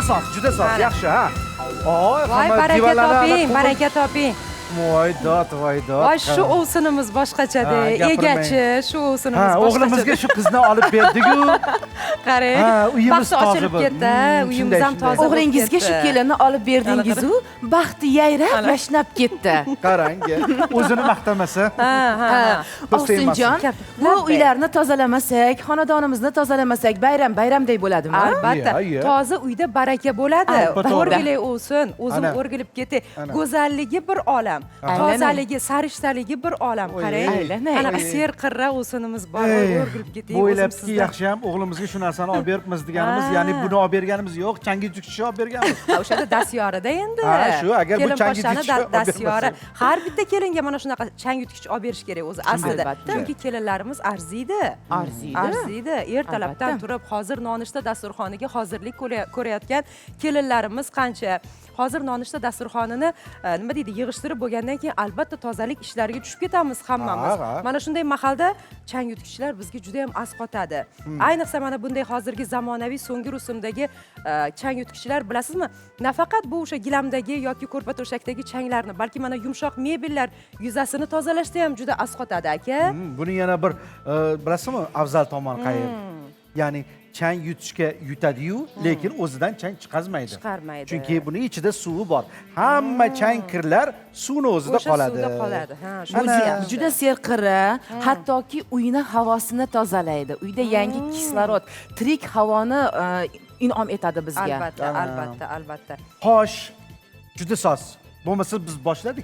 juda soz, yaxshi, ha. Oy, Voy, baraka toping, baraka toping. Voy dod. Voy, shu ovsinimiz boshqachada, egachi, shu ovsinimiz boshqacha. O'g'limizga shu qizni olib berdik-ku. Qarang, uyimiz baxti ochilib ketdi, uyimiz ham toza. O'g'lingizga shu kelinni olib berdingiz-u, baxti yayrab, yashnab ketdi. Qarang, o'zini maqtamasa. Ovsinjon, bu uylarni tozalamasak, xonadonimizni tozalamasak, bayram-bayramdek bo'ladimi? Albatta, toza uyda baraka bo'ladi. Albatta. O'rgilay o'sin, o'zim o'rgilib ketay. Go'zalligi bir olam, tozaligi, sarishtaligi bir olam. Qarang, anaqa serqirra o'sinimiz bor, o'rgilib ketay. Bo'ylabki, yaxshi ham o'g'limizga shu narsani olib beribmiz deganimiz, ya'ni buni olib berganimiz yo'q, changi tukchi olib berganmiz. O'shada dastyorida endi. Shu, agar bu changi tukchi dastyori, har bitta kelinga mana shunaqa changi tukchi olib berish kerak o'zi aslida. Chunki kelinlarimiz arziydi. Arziydi. Ertalabdan turib hozir nonushta dasturxoniga hozirlik ko'rayotgan kelinlarimiz qancha. Hozir nonushta dasturxonini nima deydi, yig'ishtirib bo'lgandan keyin albatta tozalik ishlariga tushib ketamiz hammamiz. Mana shunday mahalda chang yutgichlar bizga juda ham asqotadi. Ayniqsa mana bunday hozirgi zamonaviy so'nggi rusumdagi chang yutgichlar, bilasizmi? Nafaqat bu o'sha gilamdagi yoki ko'rpa to'shakdagi changlarni, balki mana yumshoq mebellar yuzasini tozalashda ham juda asqotadi, aka. Buni yana bir bilasizmi, afzal tomoni qayer? Ya'ni chang yutishga yutadi-yu, lekin o'zidan chang chiqarmaydi. Chunki buni ichida suvi bor. Hamma chang kirlar suvni o'zida qoladi. O'sha suvda qoladi. Ha, juda serqirra, hattoki uyni havosini tozalaydi. Uyda yangi kislorod, tirik havoni in'om etadi bizga. Albatta. Xo'sh, juda soz. Bo'lmasa biz boshladik.